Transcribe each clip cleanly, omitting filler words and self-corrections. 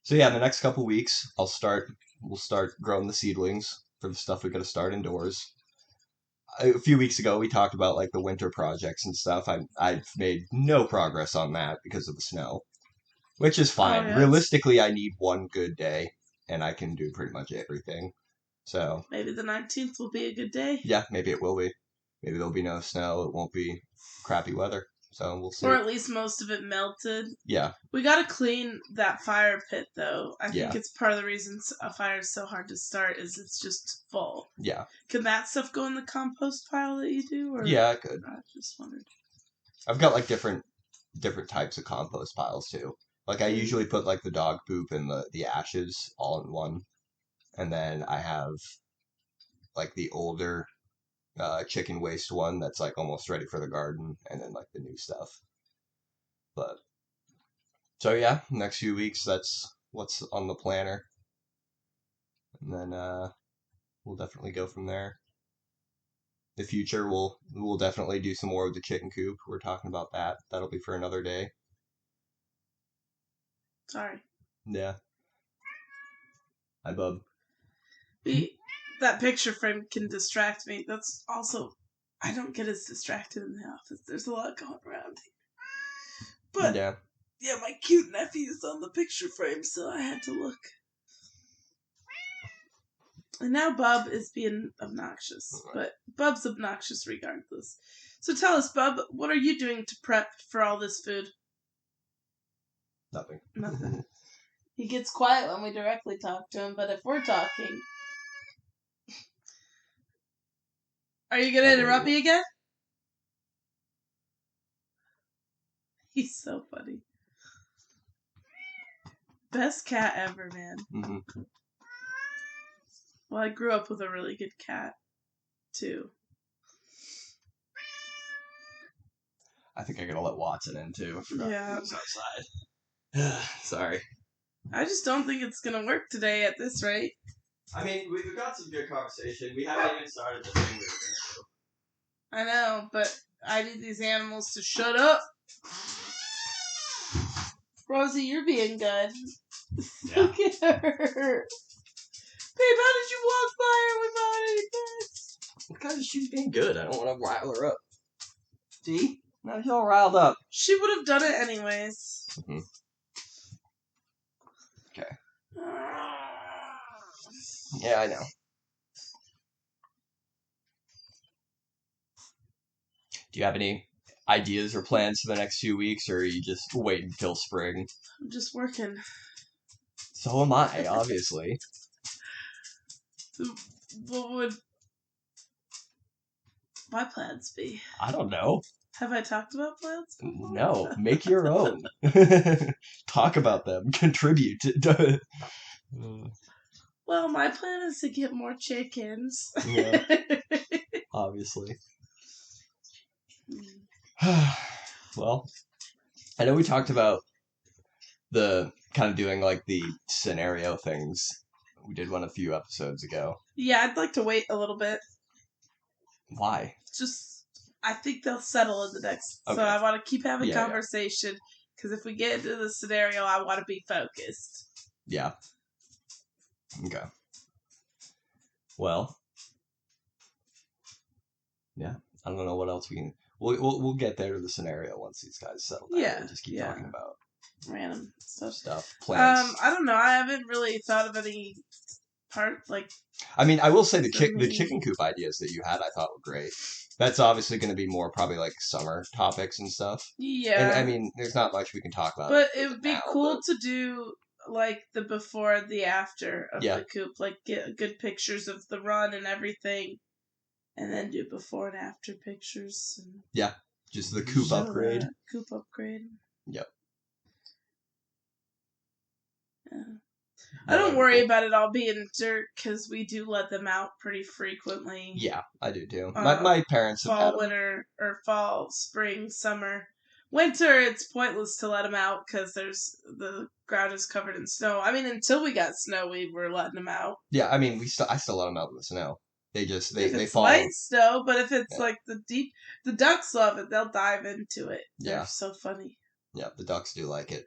So yeah, in the next couple weeks, we'll start growing the seedlings for the stuff we got to start indoors. A few weeks ago, we talked about like the winter projects and stuff. I've made no progress on that because of the snow, which is Oh, fine. yeah. Realistically, I need one good day, and I can do pretty much everything. So Maybe the 19th will be a good day. yeah, maybe it will be. Maybe there'll be no snow. It won't be crappy weather. So we'll Or see. at least most of it melted. Yeah, We gotta clean that fire pit, though. I think yeah, it's part of the reason a fire is so hard to start is it's just full. yeah, Can that stuff go in the compost pile that you do? Or yeah. I could. I just wondered. I've got like different types of compost piles too. Like I Mm. usually put like the dog poop and the ashes all in one, and then I have like the older chicken waste one that's like almost ready for the garden, and then like the new stuff. But so yeah, next few weeks that's what's on the planner, and then we'll definitely go from there. The future we'll definitely do some more of the chicken coop. We're talking about that. That'll be for another day. Sorry. Yeah. Hi, bub. That picture frame can distract me. That's also, I don't get as distracted in the office. There's a lot going around here. But Yeah. yeah, my cute nephew's on the picture frame, so I had to look. And now Bub is being obnoxious, but Bub's obnoxious regardless. So tell us, Bub, what are you doing to prep for all this food? Nothing. Nothing. He gets quiet when we directly talk to him, but if we're talking... Are you going to interrupt me again? He's so funny. Best cat ever, man. Mm-hmm. Well, I grew up with a really good cat, too. I think I gotta let Watson in too. Yeah. He was outside. Sorry. I just don't think it's going to work today at this rate. I mean, we've got some good conversation. We haven't even started the thing we were I know, but I need these animals to shut up. Rosie, you're being good. Yeah. Look at her. Babe, how did you walk by her without any pets? Because she's being good. I don't want to rile her up. See? Now she's all riled up. She would have done it anyways. Mm-hmm. Okay. Yeah, I know. Do you have any ideas or plans for the next few weeks, or are you just waiting until spring? I'm just working. So am I, obviously. What would my plans be? I don't know. Have I talked about plans before? No, make your own. Talk about them. Contribute. Well, my plan is to get more chickens. Yeah, obviously. Well, I know we talked about the kind of doing like the scenario things. We did one a few episodes ago. Yeah, I'd like to wait a little bit. Why? Just, I think they'll settle in the next. Okay. So I want to keep having Yeah, conversation because if we get into the scenario, I want to be focused. Yeah. Okay. Well. Yeah. I don't know what else we can. We'll get there to the scenario once these guys settle down. Yeah, And just keep yeah. talking about Random stuff. plans. I don't know. I haven't really thought of any part like. I mean, I will say the chicken coop ideas that you had, I thought were great. That's obviously going to be more probably like summer topics and stuff. Yeah. And I mean, there's not much we can talk about. But it would be now, cool but... to do like the before and the after of Yeah. the coop, like get good pictures of the run and everything, and then do before and after pictures. And yeah, just the coop upgrade. Coop upgrade. Yep. Yeah. I don't worry about it all being dirt because we do let them out pretty frequently. Yeah, I do too. My parents have had winter, or fall, spring, summer. Winter, it's pointless to let them out because the ground is covered in snow. I mean, until we got snow, we were letting them out. Yeah, I mean, I still let them out in the snow. They just they fall. Light snow, but if it's like the ducks love it. They'll dive into it. They're so funny. Yeah, the ducks do like it.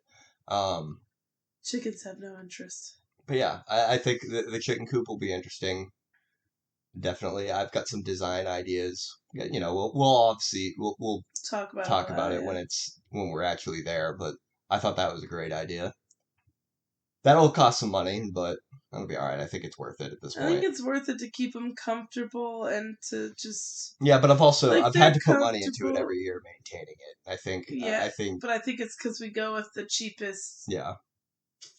Chickens have no interest. But yeah, I think the chicken coop will be interesting. Definitely, I've got some design ideas. Yeah, we'll obviously we'll Talk about all talk about that, it yeah. when we're actually there. But I thought that was a great idea. That'll cost some money, but that'll be all right. I think it's worth it at this I think point. it's worth it to keep them comfortable and to just Yeah, but like I've had they're to put money into it comfortable. every year maintaining it. Yeah, I think but I think it's because we go with the cheapest yeah,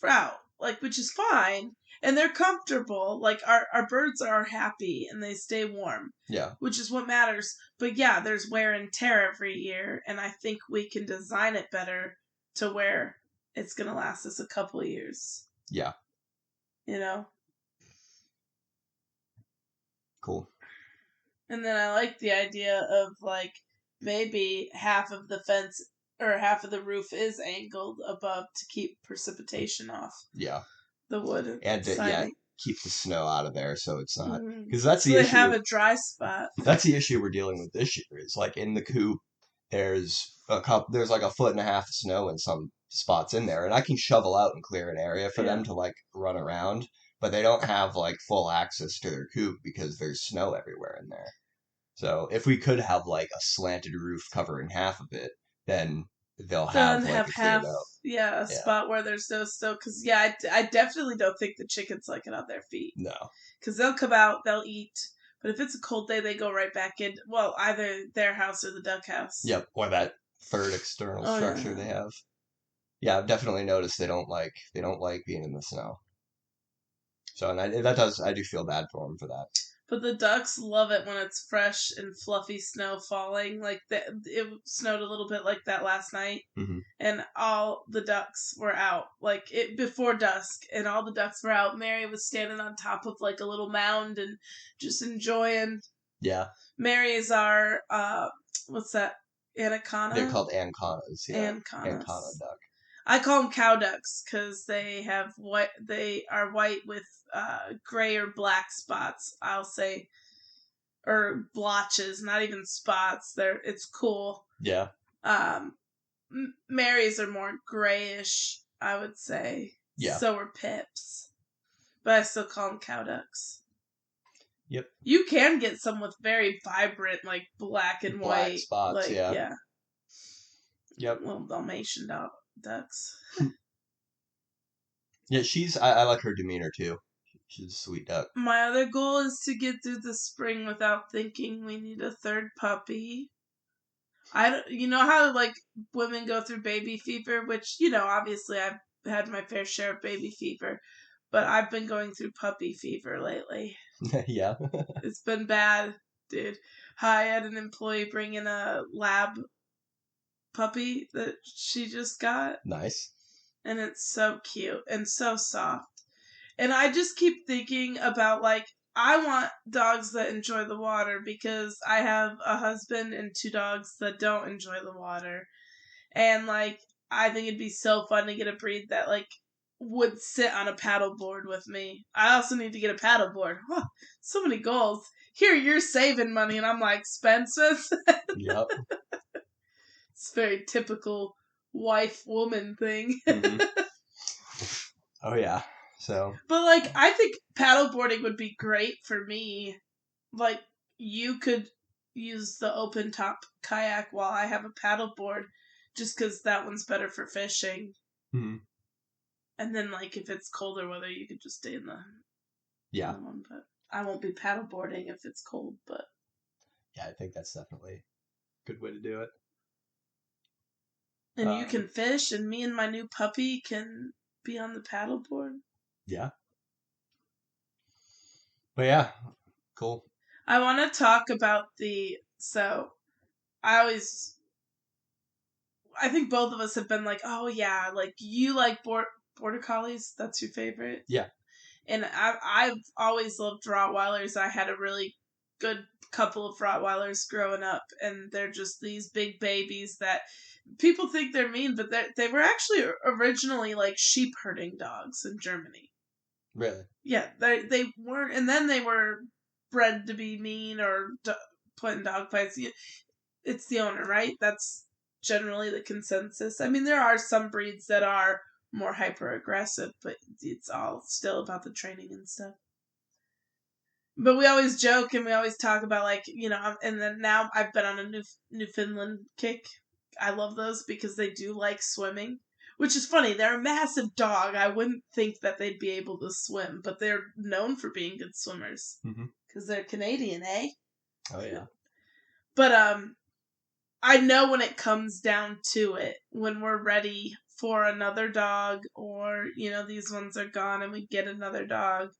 route, like which is fine, and they're comfortable. Like our birds are happy and they stay warm, yeah, which is what matters. But yeah, there's wear and tear every year, and I think we can design it better to where it's gonna last us a couple of years. yeah, You know. cool. And then I like the idea of like maybe half of the fence or half of the roof is angled above to keep precipitation off Yeah, the wood and yeah, siding. keep the snow out of there so it's not Mm-hmm. because that's So the they have issue. a dry spot. That's the issue we're dealing with this year. Is like in the coop, there's like a foot and a half of snow in some spots in there, and I can shovel out and clear an area for Yeah. them to like run around, but they don't have like full access to their coop because there's snow everywhere in there. So if we could have like a slanted roof covering half of it, then they'll Then have like have a cleared half, out. yeah, a Yeah. spot where there's no snow. Because, yeah, I definitely don't think the chickens like it on their feet. No. Because they'll come out, they'll eat. But if it's a cold day, they go right back in. Well, either their house or the duck house. Yep. Or that third external Oh, structure yeah. they have. Yeah, I've definitely noticed they don't like being in the snow. So and I do feel bad for them for that. But the ducks love it when it's fresh and fluffy snow falling. Like it snowed a little bit like that last night, Hmm. and all the ducks were out. Like it before dusk, and all the ducks were out. Mary was standing on top of like a little mound and just enjoying. Yeah, Mary is our what's that? they're Anaconda? called ancanas. Yeah, ancana Ancanas. duck. I call them cow ducks because they have white. They are white with gray or black spots. I'll say, or blotches, not even spots. It's cool. Yeah, Um, Marys are more grayish, I would say. yeah, So are pips, but I still call them cow ducks. yep. You can get some with very vibrant, like black and Black white, spots. like Yeah, yeah, yep. little Dalmatian ducks. Yeah, I like her demeanor too. She's a sweet duck. My other goal is to get through the spring without thinking we need a third puppy. You know how like women go through baby fever, which obviously I've had my fair share of baby fever, but I've been going through puppy fever lately. Yeah, It's been bad, dude. I had an employee bring in a lab puppy that she just got, nice. and it's so cute and so soft. And I just keep thinking about like I want dogs that enjoy the water because I have a husband and two dogs that don't enjoy the water. And like I think it'd be so fun to get a breed that like would sit on a paddleboard with me. I also need to get a paddleboard. Huh, so many goals. Here you're saving money and I'm like, Spencer. Yep. It's a very typical wife woman thing. Hmm. Oh yeah. So But like I think paddleboarding would be great for me. Like you could use the open top kayak while I have a paddleboard just cuz that one's better for fishing. mhm. And then like if it's colder weather you could just stay in the Yeah, other one, but I won't be paddleboarding if it's cold, but yeah, I think that's definitely a good way to do it. and you can fish and me and my new puppy can be on the paddleboard. Yeah. But yeah, cool. I want to talk about I always I think both of us have been like, oh yeah, like you like border collies. That's your favorite. Yeah. And I've always loved Rottweilers. I had a really good couple of Rottweilers growing up, and they're just these big babies that people think they're mean, but they were actually originally like sheep herding dogs in Germany. Really? Yeah, they weren't, and then they were bred to be mean or put in dog fights. It's the owner, right? That's generally the consensus. I mean, there are some breeds that are more hyper aggressive, but it's all still about the training and stuff. But we always joke and we always talk about like, and then now I've been on a Newfoundland kick. I love those because they do like swimming, which is funny. They're a massive dog. I wouldn't think that they'd be able to swim, but they're known for being good swimmers because they're Canadian, eh? Oh yeah. But I know when it comes down to it, when we're ready for another dog, or these ones are gone and we get another dog.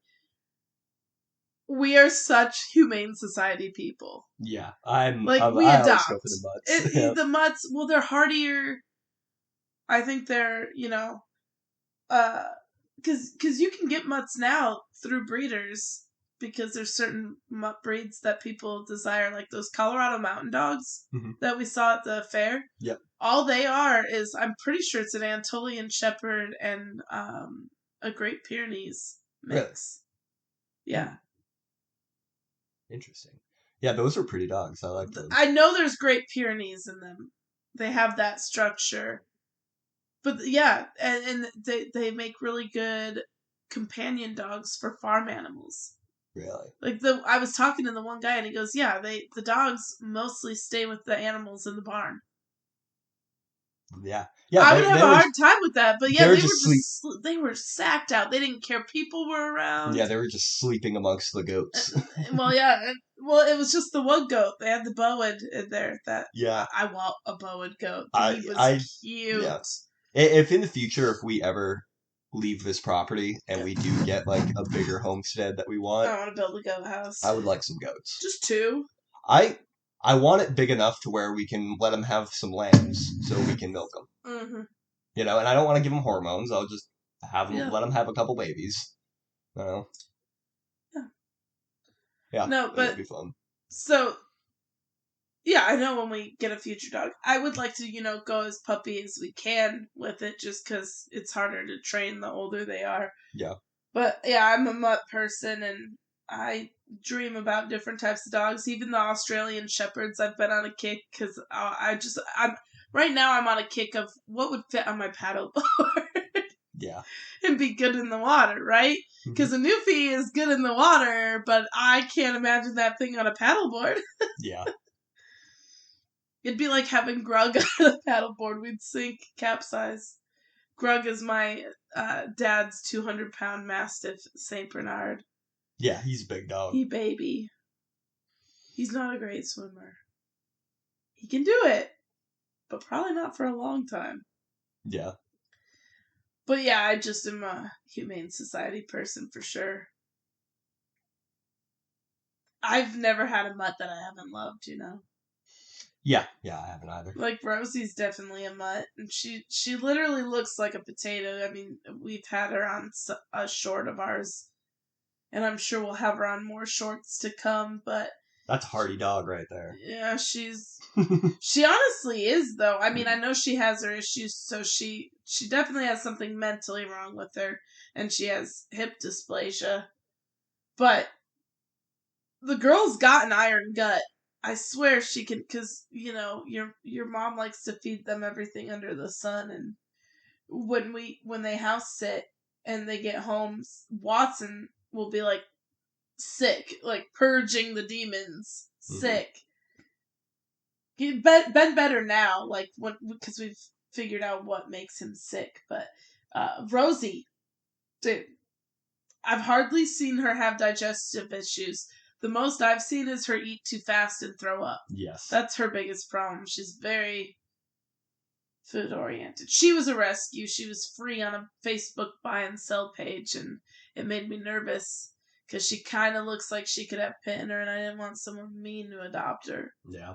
We are such humane society people. Yeah, we I always adopt go for the mutts. the mutts. Well, they're hardier. I think they're because you can get mutts now through breeders because there's certain mutt breeds that people desire, like those Colorado Mountain Dogs that we saw at the fair. Yep. All they are is, I'm pretty sure it's an Anatolian Shepherd and a Great Pyrenees mix. Really? Yeah. Interesting. Yeah, those are pretty dogs. I like them. I know there's Great Pyrenees in them. They have that structure. But yeah, and they make really good companion dogs for farm animals. Really? Like I was talking to the one guy and he goes, yeah, the dogs mostly stay with the animals in the barn. Yeah. I would have a hard time with that, but yeah, they were sacked out. They didn't care people were around. Yeah, they were just sleeping amongst the goats. Well, yeah. Well, it was just the one goat. They had the Bowen in there. I want a Bowen goat. He was cute. Yeah. If in the future, if we ever leave this property and we do get like a bigger homestead that we want, I want to build a goat house. I would like some goats. Just 2. I want it big enough to where we can let them have some lambs so we can milk them. Mm-hmm. And I don't want to give them hormones. I'll just have them, let them have a couple babies. Yeah. Yeah. No, but it'd be fun. So, yeah, I know when we get a future dog, I would like to, go as puppy as we can with it, just because it's harder to train the older they are. Yeah. But yeah, I'm a mutt person, and I dream about different types of dogs, even the Australian Shepherds. I've been on a kick because right now I'm on a kick of what would fit on my paddleboard. Yeah. And be good in the water, right? Because a Newfie is good in the water, but I can't imagine that thing on a paddleboard. Yeah. It'd be like having Grug on a paddleboard. We'd sink, capsize. Grug is my dad's 200-pound Mastiff St. Bernard. Yeah, he's a big dog. He baby. He's not a great swimmer. He can do it, but probably not for a long time. Yeah. But yeah, I just am a humane society person for sure. I've never had a mutt that I haven't loved, Yeah, I haven't either. Like, Rosie's definitely a mutt, and she literally looks like a potato. I mean, we've had her on a short of ours, and I'm sure we'll have her on more shorts to come, but... That's a hardy dog right there. Yeah, she honestly is, though. I mean, I know she has her issues, so she definitely has something mentally wrong with her, and she has hip dysplasia. But the girl's got an iron gut. I swear she can, because, your mom likes to feed them everything under the sun, and when they house sit and they get home, Watson will be like sick, like purging the demons, sick. He's been better now, like because we've figured out what makes him sick. But Rosie, dude, I've hardly seen her have digestive issues. The most I've seen is her eat too fast and throw up. Yes. That's her biggest problem. She's very food oriented. She was a rescue. She was free on a Facebook buy and sell page, and it made me nervous because she kind of looks like she could have pit in her, and I didn't want someone mean to adopt her. Yeah.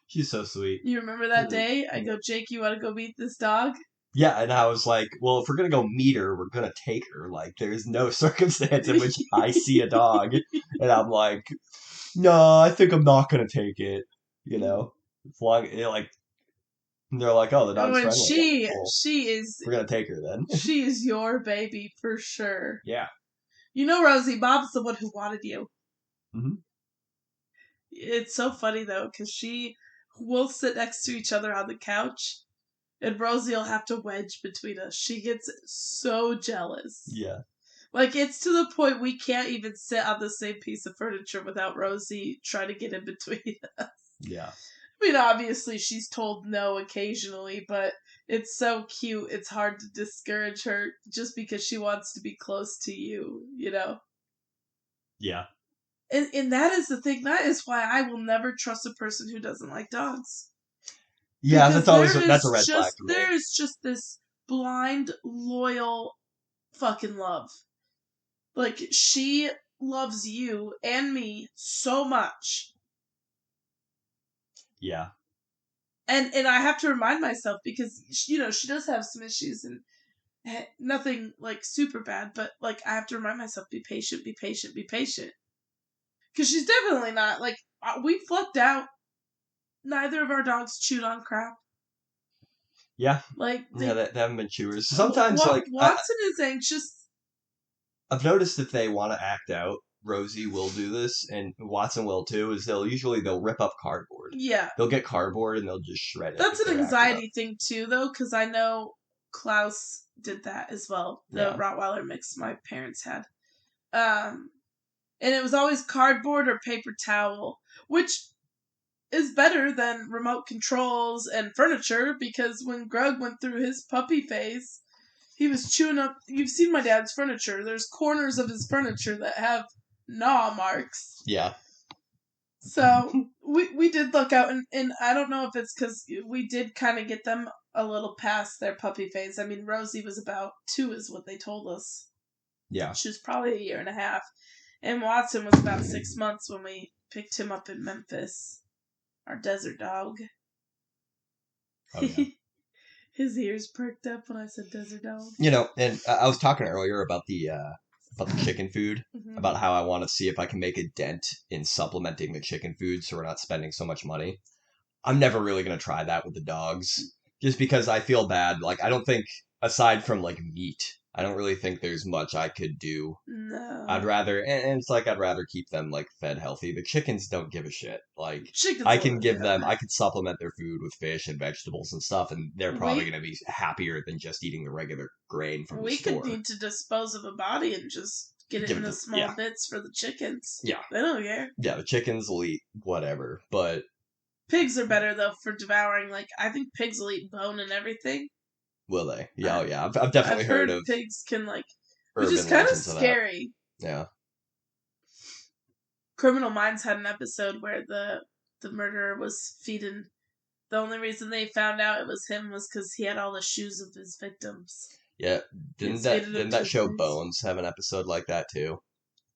She's so sweet. You remember that day? I go, Jake, you want to go meet this dog? Yeah, and I was like, well, if we're going to go meet her, we're going to take her. Like, there's no circumstance in which I see a dog, and I'm like, no, I think I'm not going to take it, Flying, they're like, oh, the dog's friendly. She is... We're going to take her then. She is your baby for sure. Yeah. Rosie, Bob's the one who wanted you. Mm-hmm. It's so funny, though, because we'll sit next to each other on the couch, And Rosie will have to wedge between us. She gets so jealous. Yeah. Like, it's to the point we can't even sit on the same piece of furniture without Rosie trying to get in between us. Yeah. I mean, obviously, she's told no occasionally, but it's so cute. It's hard to discourage her just because she wants to be close to you, you know? Yeah. And that is the thing. That is why I will never trust a person who doesn't like dogs. Yeah, Because that's a red flag for me. there is just this blind, loyal fucking love. Like, she loves you and me so much. Yeah. And I have to remind myself because, you know, she does have some issues and nothing, like, super bad. But, like, I have to remind myself, be patient, be patient, be patient. Because she's definitely not, like, we flucked out. Neither of our dogs chewed on crap. Yeah. Like, They haven't been chewers. Sometimes, Watson is anxious. I've noticed if they want to act out, Rosie will do this, and Watson will too, is they'll rip up cardboard. Yeah. They'll get cardboard and they'll just shred it. That's an anxiety thing too, though, because I know Klaus did that as well. The Rottweiler mix my parents had. And it was always cardboard or paper towel, which is better than remote controls and furniture, because when Grug went through his puppy phase, he was chewing up... You've seen my dad's furniture. There's corners of his furniture that have gnaw marks. Yeah. So, we did look out, and I don't know if it's because we did kind of get them a little past their puppy phase. I mean, Rosie was about 2 is what they told us. Yeah. She was probably 1.5 years. And Watson was about 6 months when we picked him up in Memphis. Our desert dog. Oh, yeah. His ears perked up when I said desert dog. You know, and I was talking earlier about the chicken food, about how I want to see if I can make a dent in supplementing the chicken food so we're not spending so much money. I'm never really going to try that with the dogs, just because I feel bad. Like, I don't think, aside from, like, meat, I don't really think there's much I could do. No. I'd rather, and it's like I'd rather keep them, like, fed healthy. The chickens don't give a shit. Like, Chickens I can give them, I can supplement their food with fish and vegetables and stuff, and they're probably going to be happier than just eating the regular grain from the store. We could need to dispose of a body and just get it into small bits for the chickens. Yeah. They don't care. Yeah, the chickens will eat whatever, but... Pigs are better, though, for devouring. Like, I think pigs will eat bone and everything. Will they? Yeah, yeah. I've definitely heard of pigs can, like... Which is kind of scary. Yeah. Criminal Minds had an episode where the murderer was feeding... The only reason they found out it was him was because he had all the shoes of his victims. Yeah. Didn't that show pigs? Bones have an episode like that, too?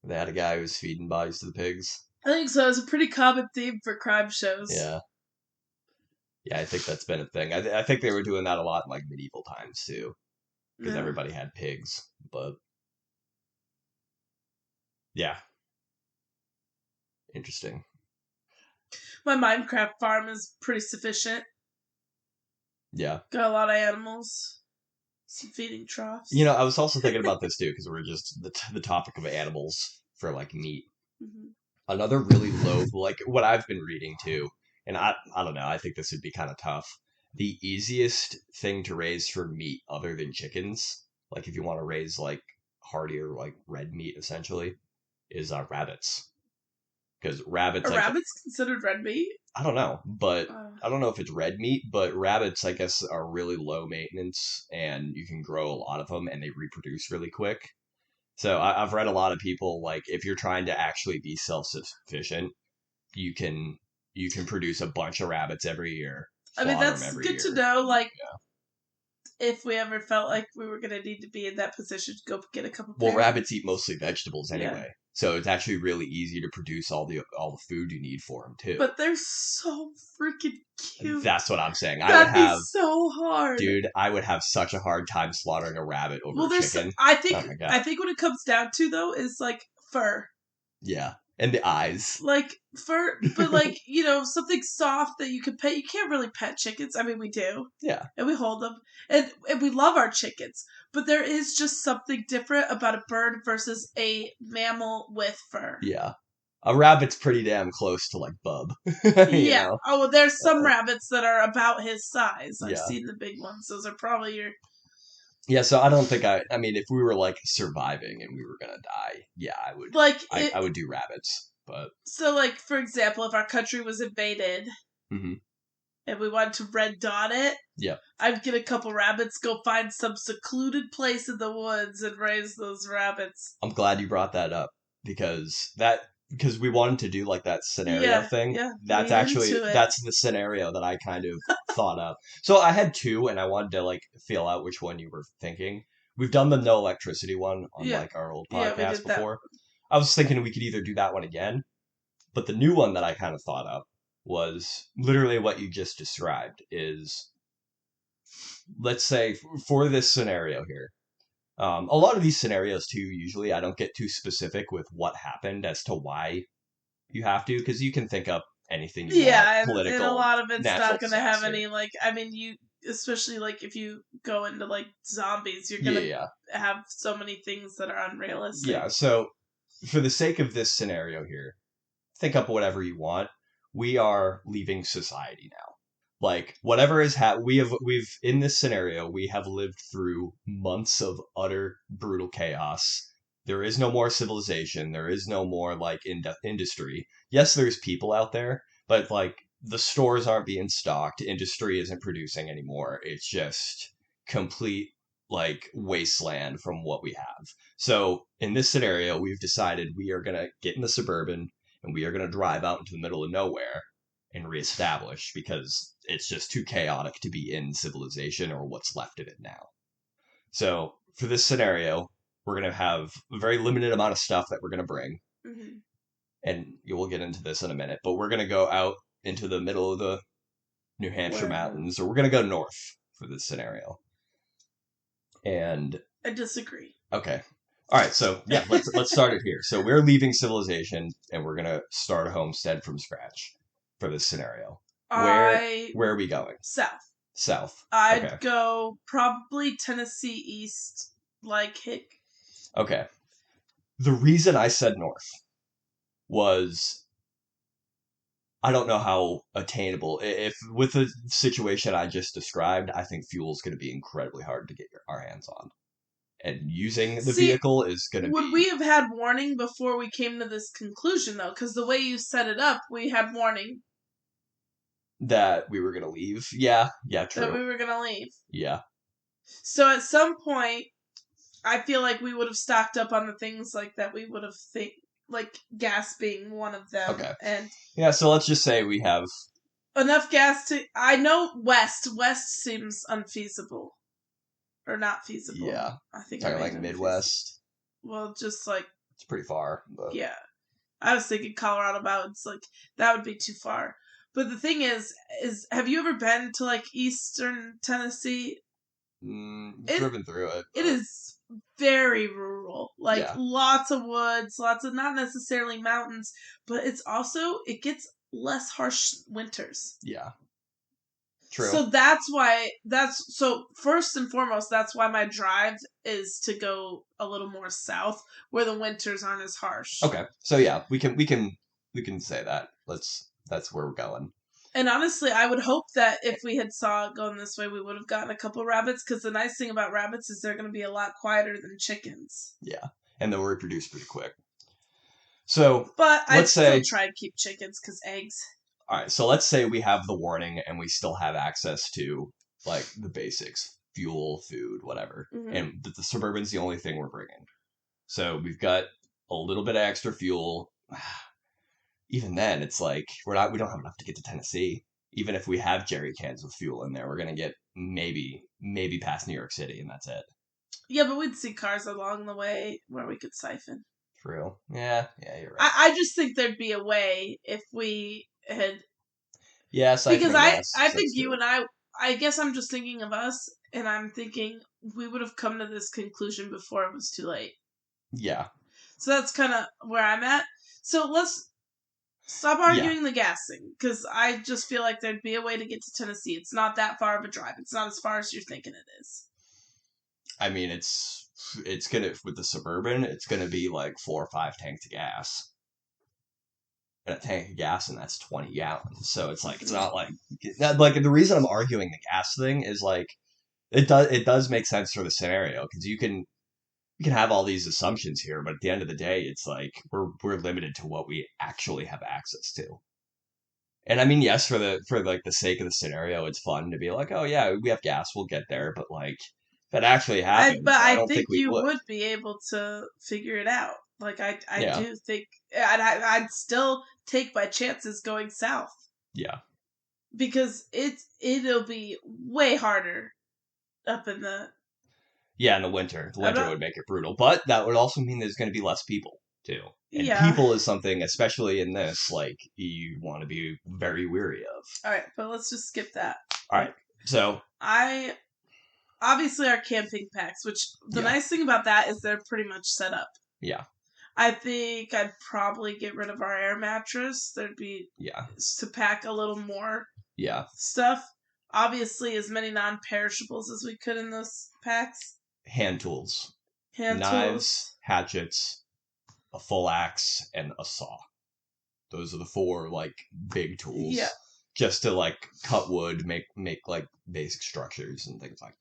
They had a guy who was feeding bodies to the pigs. I think so. It's a pretty common theme for crime shows. Yeah. Yeah, I think that's been a thing. I think they were doing that a lot in, like, medieval times, too. Because everybody had pigs. But... yeah. Interesting. My Minecraft farm is pretty sufficient. Yeah. Got a lot of animals. Some feeding troughs. You know, I was also thinking about this, too, because we're just the topic of animals for, like, meat. Mm-hmm. Another really low, like, what I've been reading, too, and I don't know, I think this would be kind of tough. The easiest thing to raise for meat other than chickens, like, if you want to raise, like, heartier, like, red meat, essentially, is rabbits. Because rabbits... rabbits considered red meat? I don't know, but I don't know if it's red meat, but rabbits, I guess, are really low maintenance, and you can grow a lot of them, and they reproduce really quick. So I've read a lot of people, like, if you're trying to actually be self-sufficient, you can produce a bunch of rabbits every year. I mean, that's good to know, like, if we ever felt like we were going to need to be in that position to go get a couple Well, rabbits eat mostly vegetables anyway. Yeah. So it's actually really easy to produce all the food you need for them, too. But they're so freaking cute. That's what I'm saying. That'd be so hard. Dude, I would have such a hard time slaughtering a rabbit over a chicken. I think what it comes down to, though, is, like, fur. Yeah. And the eyes. Like, fur, but, like, you know, something soft that you can pet. You can't really pet chickens. I mean, we do. Yeah. And we hold them. And we love our chickens. But there is just something different about a bird versus a mammal with fur. Yeah. A rabbit's pretty damn close to like Bub, you Yeah. know. Oh, well, there's some Uh, rabbits that are about his size. I've yeah, seen the big ones. Those are probably your yeah. So I don't think I mean, if we were like surviving and we were gonna die, yeah, I would. like I, it. I would do rabbits, but So, like for example, if our country was invaded mhm. and we wanted to red dot it, Yeah. I'd get a couple rabbits, go find some secluded place in the woods, and raise those rabbits. I'm glad you brought that up because we wanted to do like that scenario Yeah, thing. yeah, That's lean actually into it. that's the scenario that I kind of thought of. So I had two, and I wanted to like feel out which one you were thinking. We've done the no electricity one on Yeah, like our old yeah, we podcast did that. before. I was thinking we could either do that one again, but the new one that I kind of thought of was literally what you just described. Is let's say for this scenario here. A lot of these scenarios too, usually I don't get too specific with what happened as to why you have to, because you can think up anything you want, Yeah, and a political, lot of it's natural not going to have disaster. any like. I mean, you especially like if you go into like zombies, you're Yeah, gonna yeah, have so many things that are unrealistic. yeah. So for the sake of this scenario here, think up whatever you want. We are leaving society now. Like whatever is we've in this scenario we have lived through months of utter brutal chaos. There is no more civilization. There is no more like industry. Yes, there's people out there, but like the stores aren't being stocked. Industry isn't producing anymore. It's just complete like wasteland from what we have. So in this scenario, we've decided we are gonna get in the suburban and we are gonna drive out into the middle of nowhere and reestablish because it's just too chaotic to be in civilization or what's left of it now. So for this scenario, we're going to have a very limited amount of stuff that we're going to bring. Hmm. And you will get into this in a minute, but we're going to go out into the middle of the New Hampshire Where mountains, or we're going to go north for this scenario. And I disagree. okay. All right, so yeah, let's start it here. So we're leaving civilization and we're going to start a homestead from scratch for this scenario. Where I where are we going? south. South. Okay. I'd go probably Tennessee east, like Hick. Okay. The reason I said north was I don't know how attainable. If with the situation I just described, I think fuel is going to be incredibly hard to get our hands on, and using the See, vehicle is going to would be we have had warning before we came to this conclusion, though? Because the way you set it up, we had warning that we were going to leave. Yeah, yeah, that true. we were going to leave. Yeah, So at some point, I feel like we would have stocked up on the things like that we would have like gas being one of them. okay. And Yeah, so let's just say we have enough gas to. I know west seems unfeasible. Or not feasible. yeah, I think I talking made like it Midwest. Well, just like It's pretty far, but yeah. I was thinking Colorado Mountains, like that would be too far. But the thing is have you ever been to like eastern Tennessee? It driven through it. it is very rural. Like Yeah. lots of woods, lots of not necessarily mountains, but it gets less harsh winters. Yeah, true. So so first and foremost that's why my drive is to go a little more south where the winters aren't as harsh. Okay, so yeah, we can say that. That's where we're going. And honestly, I would hope that if we had saw it going this way, we would have gotten a couple rabbits. Because the nice thing about rabbits is they're going to be a lot quieter than chickens. Yeah, and they'll reproduce pretty quick. So But I'd let's say, still try to keep chickens because eggs. all right. So let's say we have the warning and we still have access to like the basics: fuel, food, whatever, Mm-hmm. and the suburban's the only thing we're bringing. So we've got a little bit of extra fuel. Even then, it's like we don't have enough to get to Tennessee. Even if we have jerry cans with fuel in there, we're gonna get maybe past New York City, and that's it. Yeah, but we'd see cars along the way where we could siphon. True. Yeah, you're right. I just think there'd be a way if we had. Yeah, Because siphoning gas. I think That's you true. and I guess I'm just thinking of us, and I'm thinking we would have come to this conclusion before it was too late. Yeah. So that's kind of where I'm at. So let's stop arguing the gas thing, because I just feel like there'd be a way to get to Tennessee. It's not that far of a drive. It's not as far as you're thinking it is. I mean, it's gonna with the suburban, it's gonna be like 4 or 5 tanks of gas. and a tank of gas, and that's 20 gallons. So it's like, it's not like the reason I'm arguing the gas thing is like it does make sense for the scenario, because you can have all these assumptions here, but at the end of the day, it's like we're limited to what we actually have access to. And I mean, yes, for like the sake of the scenario, it's fun to be like, oh yeah, we have gas, we'll get there. But like, if it actually But happens, I I don't think think we you would. would be able to figure it out. Like I Yeah, do think I'd still take my chances going south yeah, because it'll be way harder up in the. yeah. In the winter, the I'm winter not. would make it brutal, but that would also mean there's going to be less people too. And Yeah. people is something, especially in this, like you want to be very weary of. All right, but let's just skip that. All right, so I obviously our camping packs, which the yeah, nice thing about that is they're pretty much set up. yeah, I think I'd probably get rid of our air mattress. There'd be yeah, to pack a little more yeah. stuff. Obviously, as many non-perishables as we could in those packs. Hand tools, Hand knives, tools. hatchets, a full axe, and a saw. Those are the four like big tools. Yeah. Just to like cut wood, make like basic structures and things like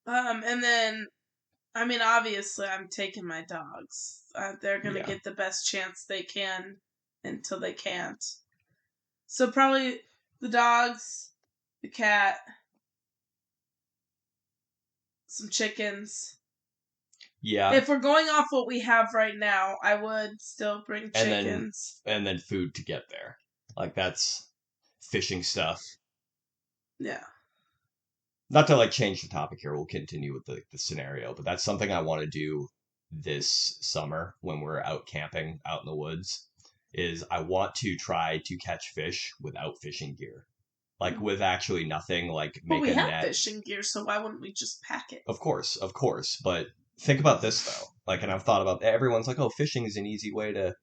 that. And then, I mean, obviously, I'm taking my dogs. They're gonna Yeah. get the best chance they can until they can't. So probably the dogs, the cat, some chickens. Yeah. If we're going off what we have right now, I would still bring And chickens. then food to get there. Like that's fishing stuff. Yeah. Not to like change the topic here, we'll continue with the scenario, but that's something I want to do this summer when we're out camping out in the woods is I want to try to catch fish without fishing gear. Like with actually nothing, like But make we a have net. fishing gear, so why wouldn't we just pack it? Of course. But think about this though. Like, and I've thought about everyone's like, oh, fishing is an easy way to.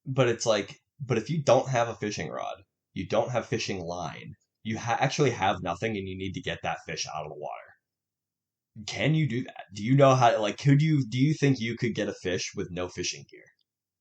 But it's like, but if you don't have a fishing rod, you don't have fishing line, you actually have nothing, and you need to get that fish out of the water. Can you do that? Do you know how? Like, could you? Do you think you could get a fish with no fishing gear?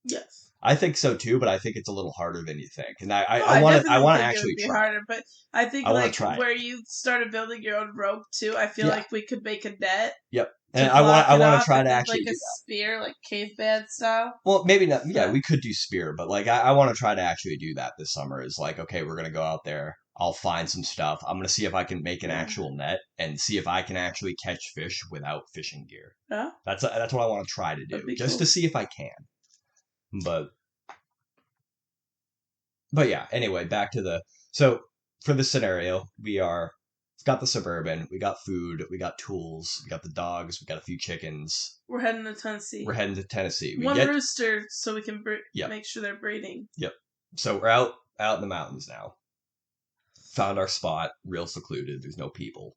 Yes. I think so too, but I think it's a little harder than you think. And No, I want to definitely think it actually would be try. harder, but I think I want to like try it. where you started building your own rope too, I feel Yeah. like we could make a net Yep. to And block I it want to off try and to then, actually like do a that. spear, like caveman style. Well, maybe not. Yeah, Yeah. we could do spear, but like I want to try to actually do that this summer. Is like, okay, we're gonna go out there. I'll find some stuff. I'm gonna see if I can make an Yeah. actual net and see if I can actually catch fish without fishing gear. Yeah. That's what I want to try to do, That'd be just cool. to see if I can. But yeah. Anyway, back to so for the scenario, we've got the Suburban, we got food, we got tools, we got the dogs, we got a few chickens. We're heading to Tennessee. We're heading to Tennessee. One rooster, so we can Yep. make sure they're breeding. Yep. So we're out in the mountains now. Found our spot, real secluded. There's no people.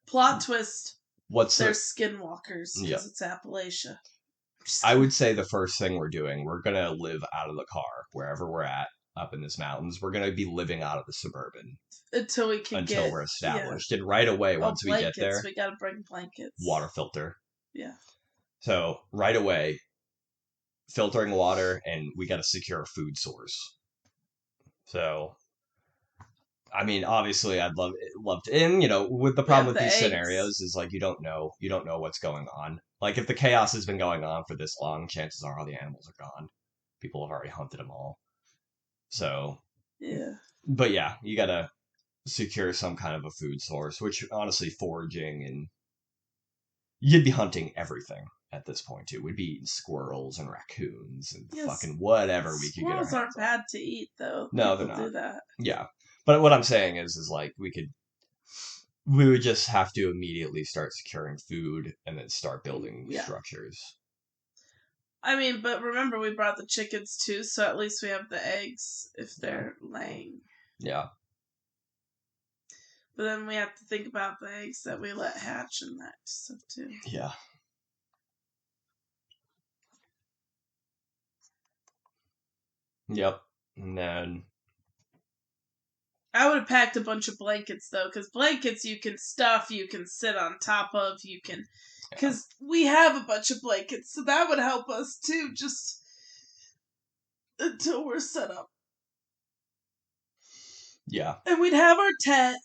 Plot twist. They're skinwalkers because Yep. it's Appalachia. I would say the first thing we're doing, we're gonna live out of the car wherever we're at up in this mountains. We're gonna be living out of the Suburban until we can until we're established. And right away, once we get there, we gotta bring blankets. water filter. Yeah. So right away, filtering water, and we got to secure a food source. So, I mean, obviously, I'd love to. And with the problem with these scenarios is like you don't know what's going on. Like if the chaos has been going on for this long, chances are all the animals are gone. People have already hunted them all. So yeah. But yeah, you gotta secure some kind of a food source. Which honestly, foraging and you'd be hunting everything at this point too. We'd be eating squirrels and raccoons and fucking whatever we could get our hands on. Squirrels aren't bad to eat though. No, they're not. Do that. Yeah. But what I'm saying is like we would just have to immediately start securing food and then start building structures. I mean, but remember we brought the chickens too, so at least we have the eggs if they're laying. Yeah. But then we have to think about the eggs that we let hatch and that stuff too. Yeah. Yep. And then I would have packed a bunch of blankets though, because blankets you can stuff, you can sit on top of, because we have a bunch of blankets, so that would help us too. Just until we're set up. Yeah. And we'd have our tent.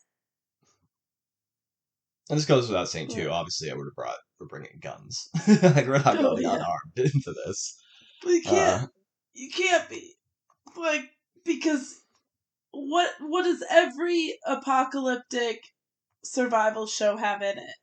And this goes without saying, too. Yeah. Obviously, we're bringing guns. Like, we're not Oh going yeah. unarmed into this. But you can't be like, because what does every apocalyptic survival show have in it?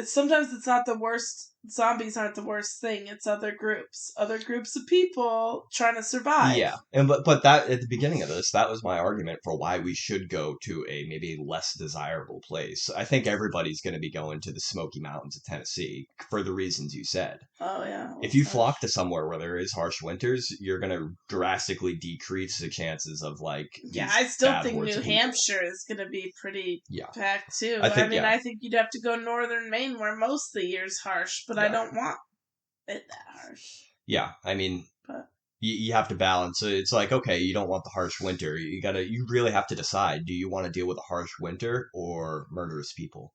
Sometimes it's not the worst. Zombies aren't the worst thing. It's other groups of people trying to survive. Yeah, and but that at the beginning of this, that was my argument for why we should go to a maybe less desirable place. I think everybody's going to be going to the Smoky Mountains of Tennessee for the reasons you said. Oh yeah. If you flock to somewhere where there is harsh winters, you're going to drastically decrease the chances of like yeah. I still think New people. Hampshire is going to be pretty packed too. I think you'd have to go northern Maine where most of the year's harsh, but I don't want it that harsh. Yeah, I mean, but you have to balance. It's like, okay, you don't want the harsh winter. You really have to decide: do you want to deal with a harsh winter or murderous people?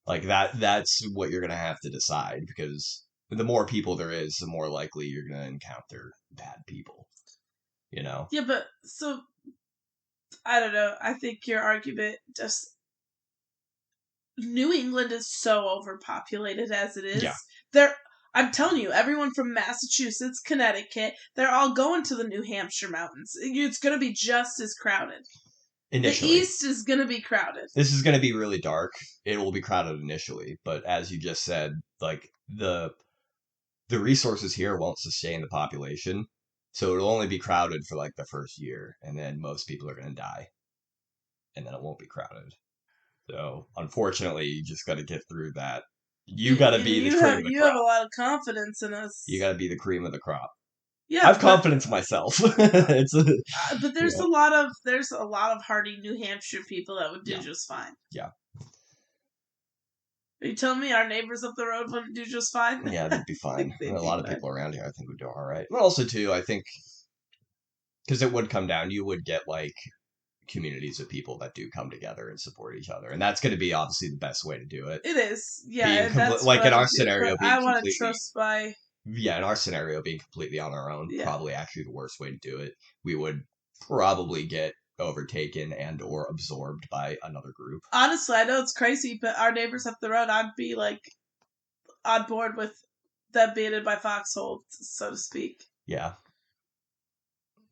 Like that's what you're gonna have to decide, because the more people there is, the more likely you're gonna encounter bad people. You know? Yeah, but so I don't know. I think your argument just New England is so overpopulated as it is. Yeah. I'm telling you, everyone from Massachusetts, Connecticut, they're all going to the New Hampshire mountains. It's going to be just as crowded. Initially. The East is going to be crowded. This is going to be really dark. It will be crowded initially, but as you just said, like the resources here won't sustain the population, so it'll only be crowded for like the first year, and then most people are going to die, and then it won't be crowded. So unfortunately, you just got to get through that. You got to be the cream of the crop. You have a lot of confidence in us. You got to be the cream of the crop. Yeah, I have confidence in myself. But there's a lot of hardy New Hampshire people that would do just fine. Yeah. Are you telling me our neighbors up the road wouldn't do just fine? Yeah, they'd be fine. A lot of people around here, I think, would do all right. But also, too, I think, because it would come down, you would get like communities of people that do come together and support each other, and that's going to be obviously the best way to do it. It is, yeah. That's like in our scenario, I want to trust my. Yeah, in our scenario, being completely on our own, probably actually the worst way to do it. We would probably get overtaken and or absorbed by another group. Honestly, I know it's crazy, but our neighbors up the road, I'd be like on board with them being in my foxhole, so to speak. Yeah.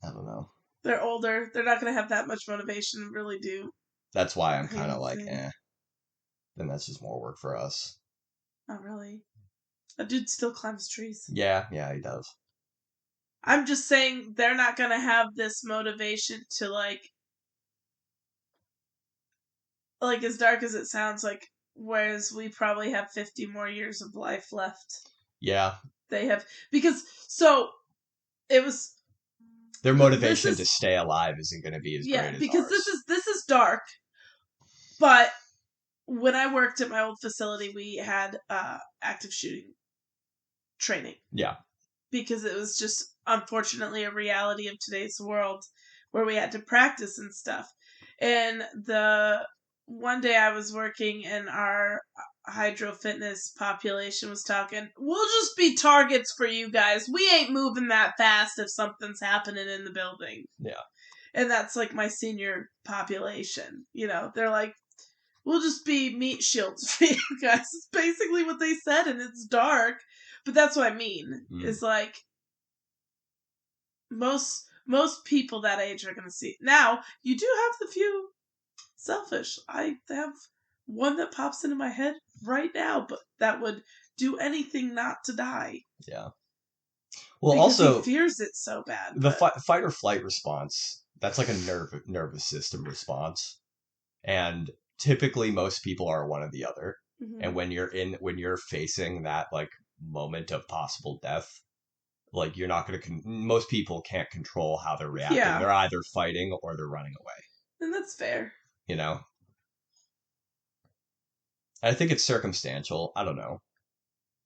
I don't know. They're older. They're not going to have that much motivation to really do. That's why I'm kind of like, then that's just more work for us. Not really. That dude still climbs trees. Yeah, he does. I'm just saying they're not going to have this motivation to like as dark as it sounds, like, whereas we probably have 50 more years of life left. Yeah. They have, because, so, it was... Their motivation to stay alive isn't going to be as great as because ours. this is dark, but when I worked at my old facility, we had active shooting training. Yeah. Because it was just, unfortunately, a reality of today's world where we had to practice and stuff. And one day I was working and our hydro fitness population was talking, we'll just be targets for you guys. We ain't moving that fast if something's happening in the building. Yeah. And that's like my senior population. You know, they're like, we'll just be meat shields for you guys. It's basically what they said, and it's dark. But that's what I mean. Is like most people that age are going to see. Now, you do have the few selfish. I have one that pops into my head right now, but that would do anything not to die. Yeah. Well, because also, he fears it so bad. The fight or flight response, that's like a nervous system response. And typically most people are one or the other. Mm-hmm. And when you're facing that like moment of possible death, like you're not going to most people can't control how they're reacting. Yeah. They're either fighting or they're running away. And that's fair. You know? I think it's circumstantial. I don't know.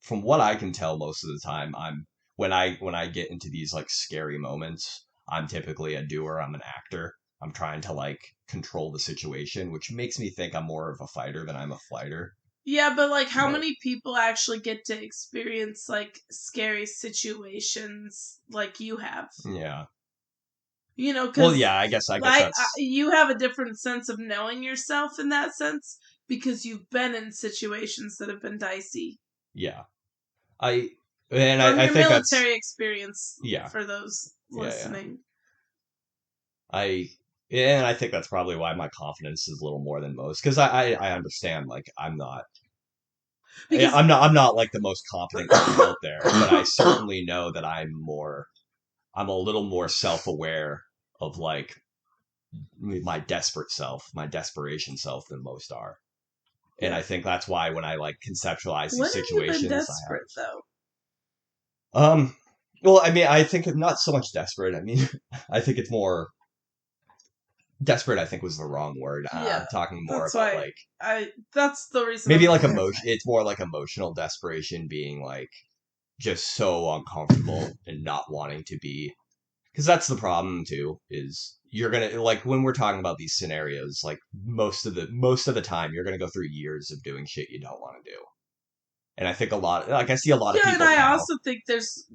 From what I can tell, most of the time, when I get into these like scary moments, I'm typically a doer. I'm an actor. I'm trying to like control the situation, which makes me think I'm more of a fighter than I'm a flighter. Yeah, but like, how But many people actually get to experience like scary situations like you have? yeah. You know, Well, because yeah, I guess that's you have a different sense of knowing yourself in that sense because you've been in situations that have been dicey yeah. I and from I your think that's military experience. yeah. For those Yeah, yeah. listening, I and I think that's probably why my confidence is a little more than most because I understand like because I'm not like the most confident guy out there, but I certainly know that I'm a little more self-aware of like my desperate self, my desperation self than most are. And I yeah. think that's why when I like conceptualize these When have you been situations, desperate though? well, I mean, I think not so much desperate. I mean, I think it's more desperate. I think was the wrong word. I'm Yeah, talking more that's about why like I. That's the reason maybe I'm like emotion. clarifying. It's more like emotional desperation, being like just so uncomfortable and not wanting to be. Because that's the problem too. Is you're gonna like when we're talking about these scenarios, like most of the time, you're gonna go through years of doing shit you don't want to do. And I think a lot, like I see a lot of Yeah, and people I now. also think there's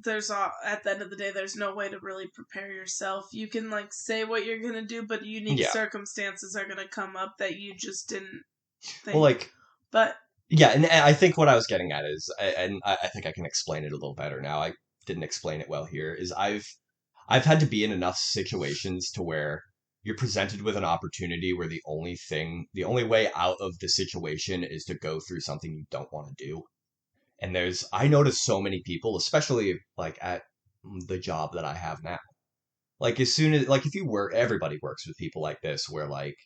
at the end of the day there's no way to really prepare yourself. You can like say what you're gonna do, but unique Yeah. circumstances are gonna come up that you just didn't Well, think. like But yeah, and I think what I was getting at is, and I think I can explain it a little better now. I didn't explain it well here. Is I've had to be in enough situations to where you're presented with an opportunity where the only way out of the situation is to go through something you don't want to do. And I notice so many people, especially like at the job that I have now. Like as soon as, like if you work, everybody works with people like this, where like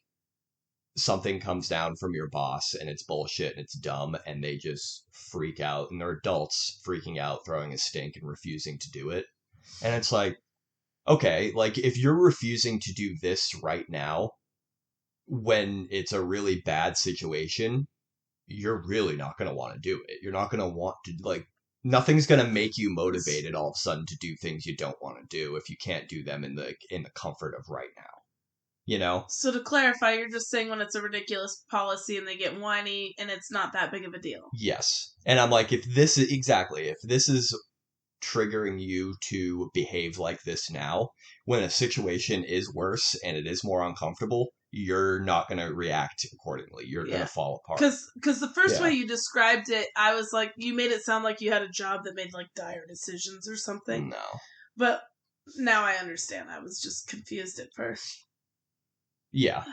something comes down from your boss and it's bullshit and it's dumb and they just freak out and they're adults freaking out, throwing a stink and refusing to do it. And it's like, okay, like if you're refusing to do this right now when it's a really bad situation, you're really not going to want to do it. You're not going to want to like nothing's going to make you motivated all of a sudden to do things you don't want to do if you can't do them in the comfort of right now. You know? so to clarify, you're just saying when it's a ridiculous policy and they get whiny and it's not that big of a deal. Yes. And I'm like if this is triggering you to behave like this now, when a situation is worse and it is more uncomfortable, you're not going to react accordingly. You're going to Yeah. fall apart. Because the first way Yeah. you described it, I was like, you made it sound like you had a job that made like dire decisions or something. No. But now I understand. I was just confused at first. Yeah.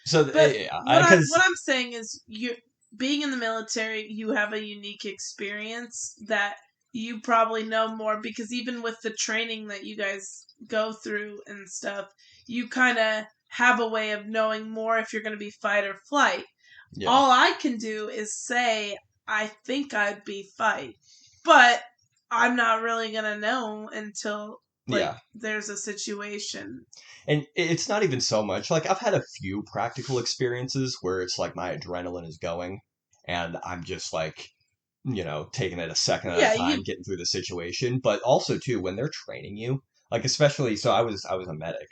So But yeah, what because I'm saying is, you being in the military, you have a unique experience that you probably know more because even with the training that you guys go through and stuff, you kind of have a way of knowing more if you're going to be fight or flight. yeah, All I can do is say I think I'd be fight, but I'm not really going to know until like yeah. there's a situation. And it's not even so much like I've had a few practical experiences where it's like my adrenaline is going and I'm just like, taking it a second at a Yeah, time, you getting through the situation. But also too, when they're training you, like especially, so I was a medic.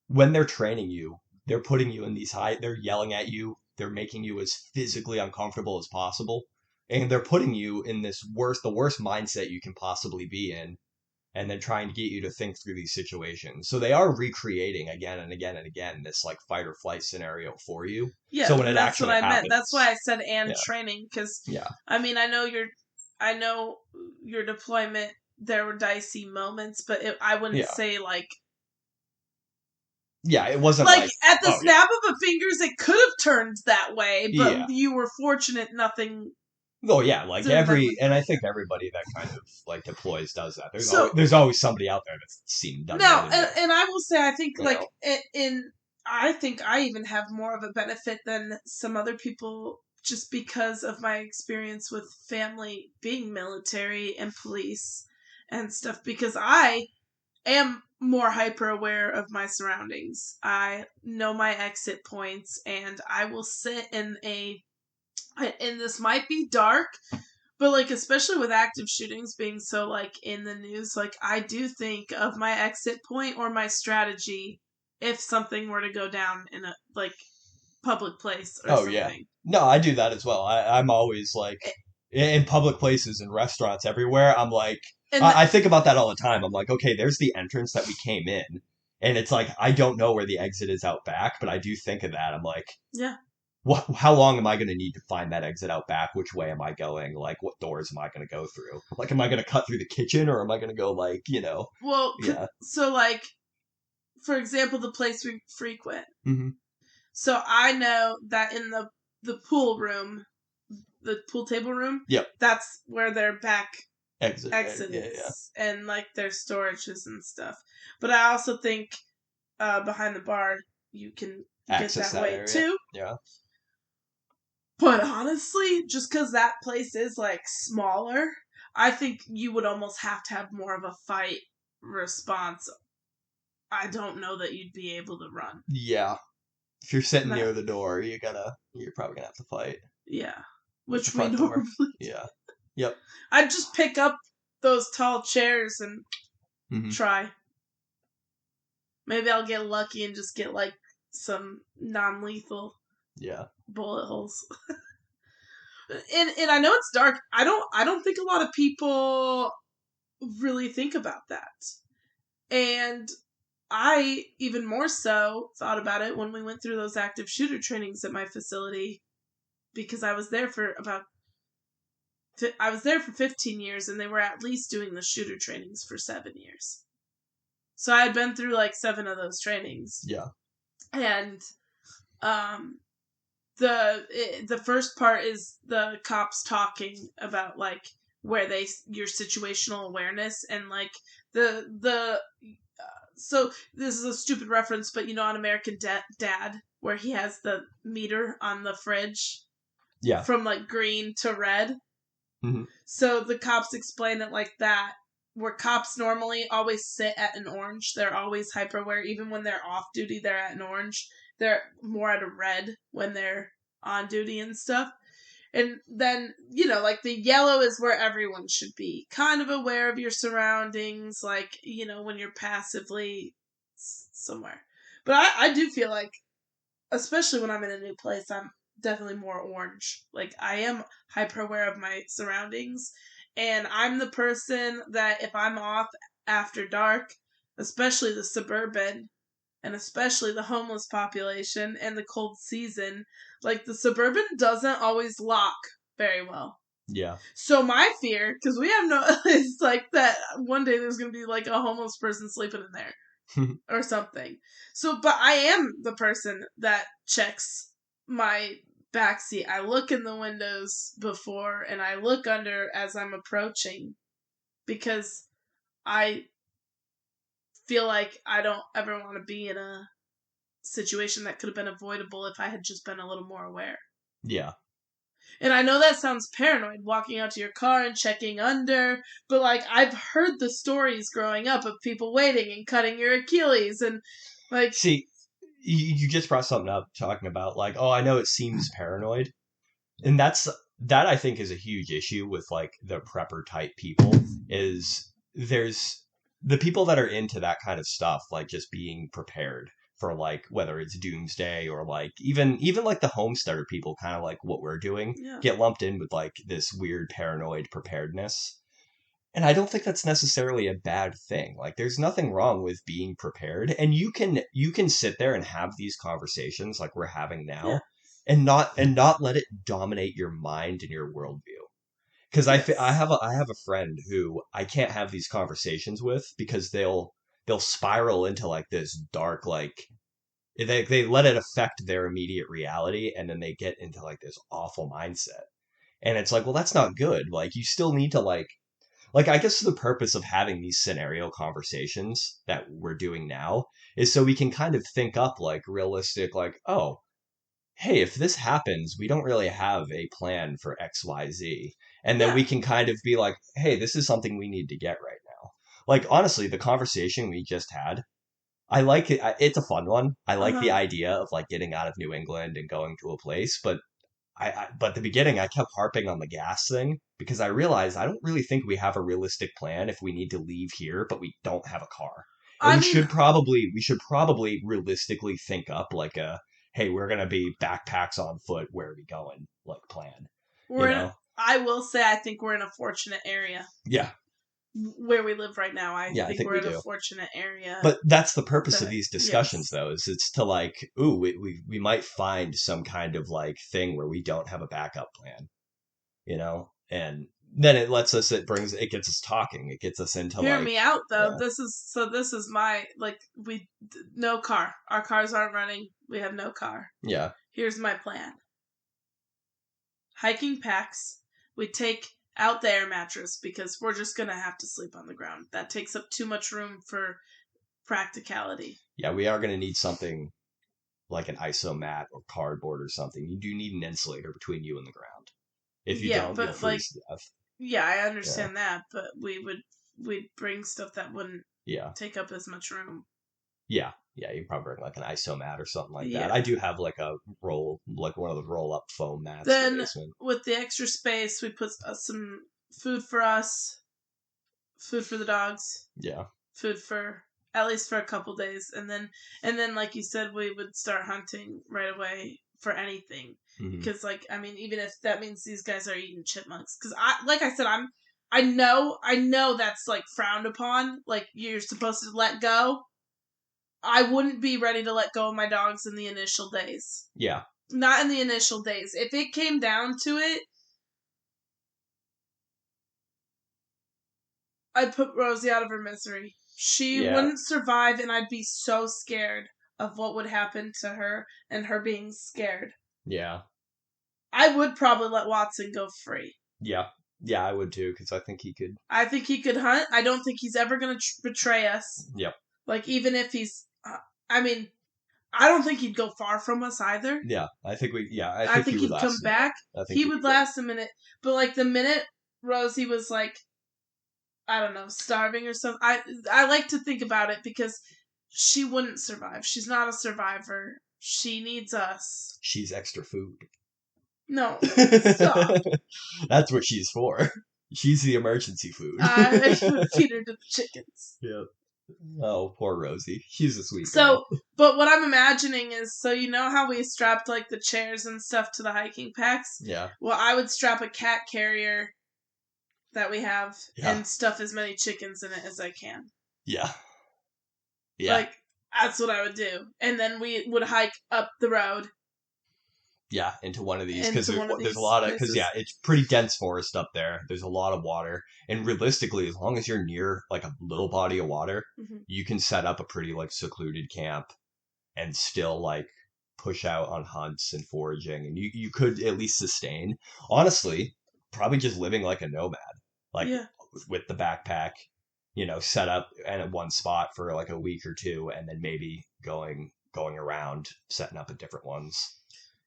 When they're training you, they're putting you in they're yelling at you, they're making you as physically uncomfortable as possible, and they're putting you in the worst mindset you can possibly be in, and then trying to get you to think through these situations. So they are recreating again and again and again this like fight or flight scenario for you. Yeah, So when it that's what actually I meant. That's why happens, I said and yeah, training because yeah, I mean I know your deployment there were dicey moments, but I wouldn't yeah, say yeah, it wasn't like like, at the oh yeah, snap of a fingers it could have turned that way, but yeah. you were fortunate nothing Oh yeah, like didn't ever. and I think everybody that kind of like deploys does that. So There's always somebody out there that's done more now, than you. and I will say, I think You know? I think I even have more of a benefit than some other people just because of my experience with family being military and police and stuff. Because I am more hyper aware of my surroundings. I know my exit points, and I will sit in and this might be dark, but like especially with active shootings being so like in the news, like I do think of my exit point or my strategy if something were to go down in a like public place or Oh yeah, something. No, I do that as well. I'm always like in public places and restaurants everywhere. I'm like, And I think about that all the time. I'm like, okay, there's the entrance that we came in, and it's like I don't know where the exit is out back, but I do think of that. I'm like, yeah. how long am I going to need to find that exit out back? Which way am I going? Like, what doors am I going to go through? Like, am I going to cut through the kitchen or am I going to go like, Well, yeah. so like, for example, the place we frequent. Mm-hmm. So I know that in the pool room, the pool table room, Yep. that's where their back Exit. exit Yeah, yeah. is, and like their storages and stuff. But I also think behind the bar you can Access get that that way area. too. Yeah. But honestly, just because that place is like smaller, I think you would almost have to have more of a fight response. I don't know that you'd be able to run. Yeah. If you're sitting That, near the door, you're probably gonna have to fight yeah, with the which we front door. normally do. Yeah. Yep. I'd just pick up those tall chairs and Mm-hmm. try. Maybe I'll get lucky and just get like some non-lethal Yeah. bullet holes. And I know it's dark. I don't think a lot of people really think about that. And I even more so thought about it when we went through those active shooter trainings at my facility, because I was there for 15 years, and they were at least doing the shooter trainings for 7 years. So I had been through like 7 of those trainings. Yeah. And the first part is the cops talking about like your situational awareness, and like the so this is a stupid reference, but on American Dad, where he has the meter on the fridge, Yeah. from like green to red. Mm-hmm. So the cops explain it like that, where cops normally always sit at an orange. They're always hyper aware. Even when they're off duty, they're at an orange. They're more at a red when they're on duty and stuff. And then, like the yellow is where everyone should be. Kind of aware of your surroundings, like, when you're passively somewhere. But I do feel like, especially when I'm in a new place, I'm definitely more orange. Like, I am hyper aware of my surroundings. And I'm the person that if I'm off after dark, especially the suburban, and especially the homeless population and the cold season, like the suburban doesn't always lock very well. Yeah. So my fear, because we have no, it's like that one day there's going to be like a homeless person sleeping in there or something. So, but I am the person that checks my backseat. I look in the windows before, and I look under as I'm approaching, because I feel like I don't ever want to be in a situation that could have been avoidable if I had just been a little more aware. Yeah. And I know that sounds paranoid, walking out to your car and checking under, but like I've heard the stories growing up of people waiting and cutting your Achilles, and like, see, you just brought something up talking about like, oh, I know it seems paranoid, and that I think is a huge issue with like the prepper type people. Is there's the people that are into that kind of stuff, like just being prepared for like whether it's doomsday or like even like the homesteader people, kind of like what we're doing, yeah. get lumped in with like this weird paranoid preparedness. And I don't think that's necessarily a bad thing. Like there's nothing wrong with being prepared, and you can sit there and have these conversations like we're having now, Yeah. and not let it dominate your mind and your worldview. Because Yes. I have a friend who I can't have these conversations with because they'll spiral into like this dark, like they let it affect their immediate reality, and then they get into like this awful mindset. And it's like, well, that's not good. Like you still need to like I guess the purpose of having these scenario conversations that we're doing now is so we can kind of think up like realistic, like, oh, hey, if this happens, we don't really have a plan for XYZ. And then Yeah. we can kind of be like, hey, this is something we need to get right now. Like, honestly, the conversation we just had, I like it. It's a fun one. I like the idea of like getting out of New England and going to a place, but but at the beginning, I kept harping on the gas thing because I realized I don't really think we have a realistic plan if we need to leave here, but we don't have a car. And we should probably realistically think up like hey, we're gonna be backpacks on foot. Where are we going? Like plan. I will say, I think we're in a fortunate area. Yeah. Where we live right now, I think we're we in do. a fortunate area. But that's the purpose of these discussions, though, is it's to like, ooh, we might find some kind of like thing where we don't have a backup plan, and then it gets us talking. It gets us into Hear like, me out though. Yeah. This is my no car. Our cars aren't running. We have no car. Yeah. Here's my plan. Hiking packs. We take out the air mattress because we're just gonna have to sleep on the ground. That takes up too much room for practicality. Yeah, we are gonna need something like an iso mat or cardboard or something. You do need an insulator between you and the ground. If you don't, you'll freeze to death. Yeah, I understand that, but we'd bring stuff that wouldn't take up as much room. Yeah, you can probably bring like an iso mat or something like that. I do have like one of the roll up foam mats. Then with the extra space, we put some food for us, food for the dogs. Yeah. Food for at least for a couple days, and then like you said, we would start hunting right away for anything. Because even if that means these guys are eating chipmunks, because I know that's like frowned upon. Like you're supposed to let go. I wouldn't be ready to let go of my dogs in the initial days. Yeah. Not in the initial days. If it came down to it, I'd put Rosie out of her misery. She wouldn't survive, and I'd be so scared of what would happen to her and her being scared. Yeah. I would probably let Watson go free. Yeah. Yeah, I would too, because I think he could. I think he could hunt. I don't think he's ever going to betray us. Yep. Like, even if he's... I don't think he'd go far from us either. Yeah, I think he'd come back. He would last a minute. But, like, the minute Rosie was, like, I don't know, starving or something, I like to think about it because she wouldn't survive. She's not a survivor. She needs us. She's extra food. No, stop. That's what she's for. She's the emergency food. I would feed her to the chickens. Yeah. Oh, poor Rosie. She's a sweet girl. But what I'm imagining is, you know how we strapped, like, the chairs and stuff to the hiking packs? Yeah. Well, I would strap a cat carrier that we have and stuff as many chickens in it as I can. Yeah. Yeah. Like, that's what I would do. And then we would hike up the road. Yeah, into one of these, because there's a lot of, because it's pretty dense forest up there. There's a lot of water, and realistically, as long as you're near like a little body of water, you can set up a pretty like secluded camp, and still like push out on hunts and foraging, and you could at least sustain. Honestly, probably just living like a nomad, like with the backpack, set up at one spot for like a week or two, and then maybe going around, setting up at different ones.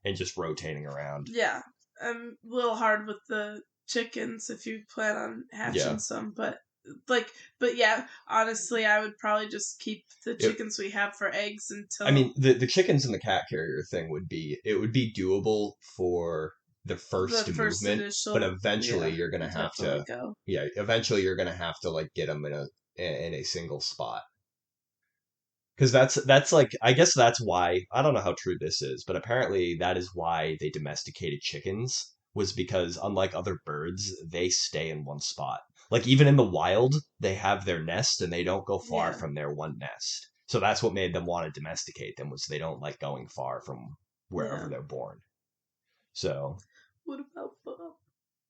And just rotating around. Yeah. A little hard with the chickens if you plan on hatching some. But yeah, honestly, I would probably just keep the chickens we have for eggs until... I mean, the chickens and the cat carrier thing would be doable for the first movement. Initial, but eventually you're going to have to... Go. Yeah, eventually you're going to have to, like, get them in a single spot. Because that's like, I guess that's why, I don't know how true this is, but apparently that is why they domesticated chickens, was because unlike other birds, they stay in one spot. Like even in the wild, they have their nest and they don't go far from their one nest. So that's what made them want to domesticate them, was they don't like going far from wherever they're born. So. What about Bob?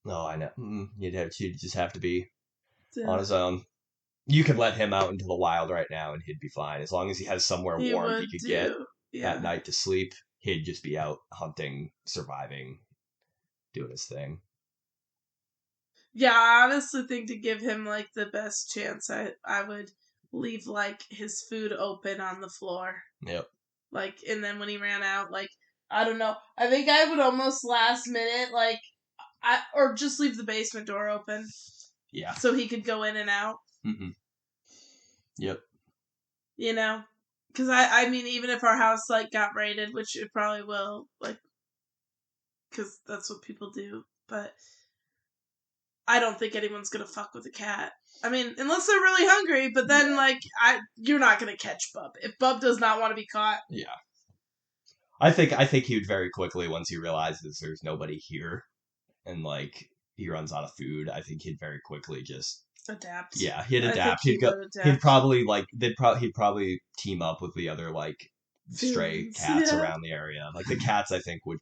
Oh, I know. You'd just have to be on his own. You could let him out into the wild right now and he'd be fine. As long as he has somewhere warm he could get at night to sleep, he'd just be out hunting, surviving, doing his thing. Yeah, I honestly think to give him, like, the best chance, I would leave, like, his food open on the floor. Yep. Like, and then when he ran out, like, I don't know. I think I would almost last minute, like, or just leave the basement door open. Yeah. So he could go in and out. Mm-hmm. Yep. Because I mean, even if our house like got raided, which it probably will, like, because that's what people do, but I don't think anyone's gonna fuck with a cat. I mean, unless they're really hungry, but then like you're not gonna catch Bub if Bub does not want to be caught. Yeah. I think he would very quickly, once he realizes there's nobody here and like he runs out of food, I think he'd very quickly just adapt. Yeah, he'd adapt. He'd go. He'd probably like he'd probably team up with the other like stray cats around the area. Like the cats, I think would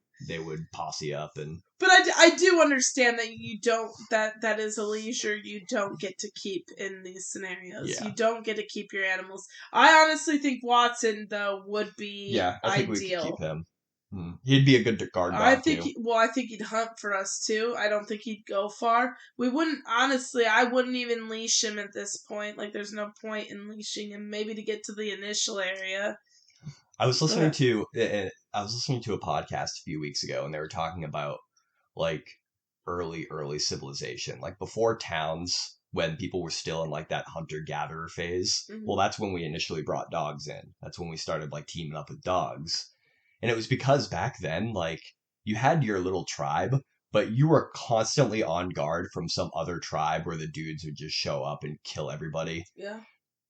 posse up and. But I do understand that you don't that is a leisure you don't get to keep in these scenarios. Yeah. You don't get to keep your animals. I honestly think Watson though would be I think we could keep him. He'd be a good guard dog I think too. I think he'd hunt for us too. I don't think he'd go far. We wouldn't honestly. I wouldn't even leash him at this point. Like, there's no point in leashing him. Maybe to get to the initial area. I was listening to a podcast a few weeks ago, and they were talking about like early civilization, like before towns, when people were still in like that hunter-gatherer phase. Mm-hmm. Well, that's when we initially brought dogs in. That's when we started like teaming up with dogs. And it was because back then, like, you had your little tribe, but you were constantly on guard from some other tribe where the dudes would just show up and kill everybody. Yeah.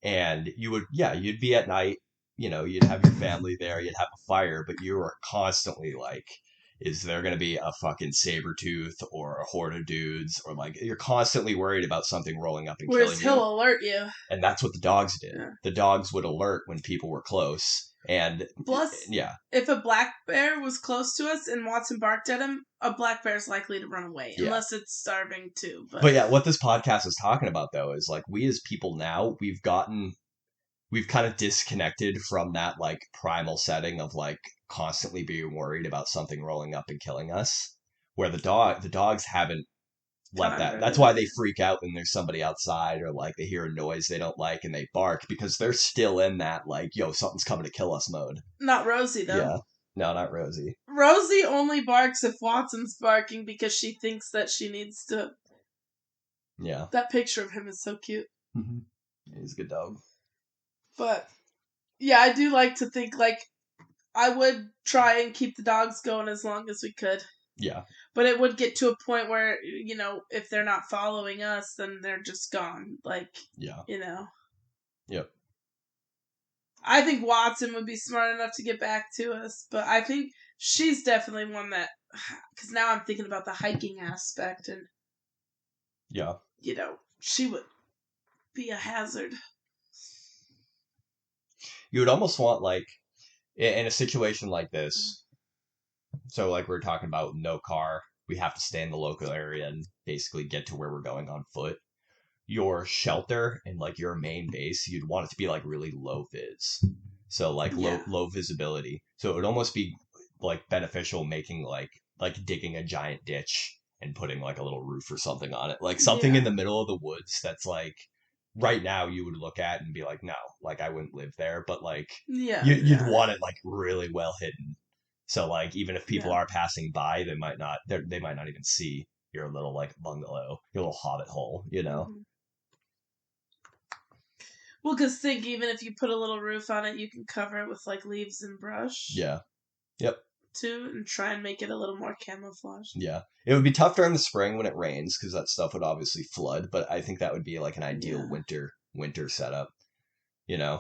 And you'd be at night, you'd have your family there, you'd have a fire, but you were constantly like, is there going to be a fucking saber tooth or a horde of dudes? Or like, you're constantly worried about something rolling up and killing you. He'll alert you. And that's what the dogs did. Yeah. The dogs would alert when people were close. And plus, if a black bear was close to us and Watson barked at him, a black bear is likely to run away, unless it's starving too. But yeah, what this podcast is talking about though is like, we as people now, we've kind of disconnected from that like primal setting of like constantly being worried about something rolling up and killing us, where the dogs haven't let that. That's why they freak out when there's somebody outside, or like they hear a noise they don't like and they bark, because they're still in that like, yo, something's coming to kill us mode. Not Rosie though. Yeah. No, not Rosie. Rosie only barks if Watson's barking because she thinks that she needs to. Yeah. That picture of him is so cute. Mm-hmm. Yeah, he's a good dog. But yeah, I do like to think like I would try and keep the dogs going as long as we could. Yeah. But it would get to a point where, if they're not following us, then they're just gone. Like, Yep. I think Watson would be smart enough to get back to us, but I think she's definitely one that, because now I'm thinking about the hiking aspect, and, she would be a hazard. You would almost want, like, in a situation like this, so like we're talking about no car, we have to stay in the local area and basically get to where we're going on foot. Your shelter and like your main base, you'd want it to be like really low vis. So like low visibility. So it would almost be like beneficial making like digging a giant ditch and putting like a little roof or something on it. Like something in the middle of the woods that's like, right now you would look at and be like, no, like I wouldn't live there, but like you'd want it like really well hidden. So like even if people are passing by, they might not even see your little like bungalow, your little hobbit hole, Mm-hmm. Well, because think, even if you put a little roof on it, you can cover it with like leaves and brush. Yeah. Yep. Too, and try and make it a little more camouflaged. Yeah. It would be tough during the spring when it rains, because that stuff would obviously flood, but I think that would be like an ideal winter setup. Yeah.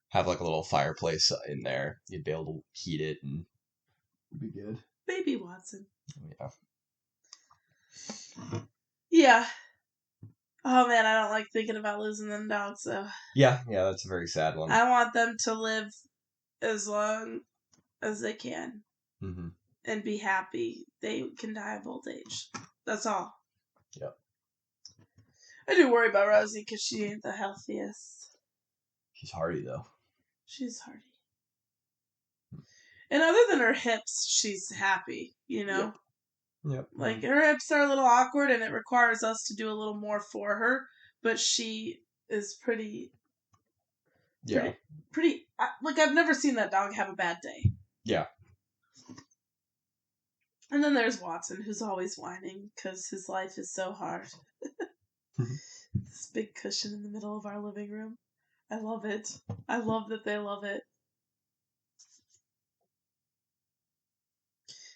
Have like a little fireplace in there. You'd be able to heat it and it'd be good. Baby Watson. Yeah. Yeah. Oh man, I don't like thinking about losing them dogs though. Yeah, that's a very sad one. I want them to live as long as they can. Mm-hmm. And be happy. They can die of old age. That's all. Yep. I do worry about Rosie because she ain't the healthiest. She's hardy though. She's hardy. And other than her hips, she's happy, Yep. Like, her hips are a little awkward, and it requires us to do a little more for her, but she is pretty... Pretty... Like, I've never seen that dog have a bad day. Yeah. And then there's Watson, who's always whining, because his life is so hard. This big cushion in the middle of our living room. I love it. I love that they love it.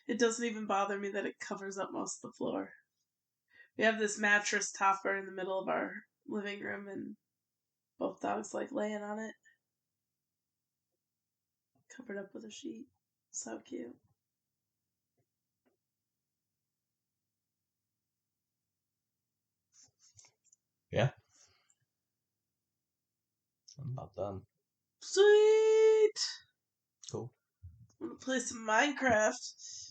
It doesn't even bother me that it covers up most of the floor. We have this mattress topper in the middle of our living room, and both dogs like laying on it. covered up with a sheet. So cute. Yeah. I'm about done. Sweet! Cool. I'm gonna play some Minecraft.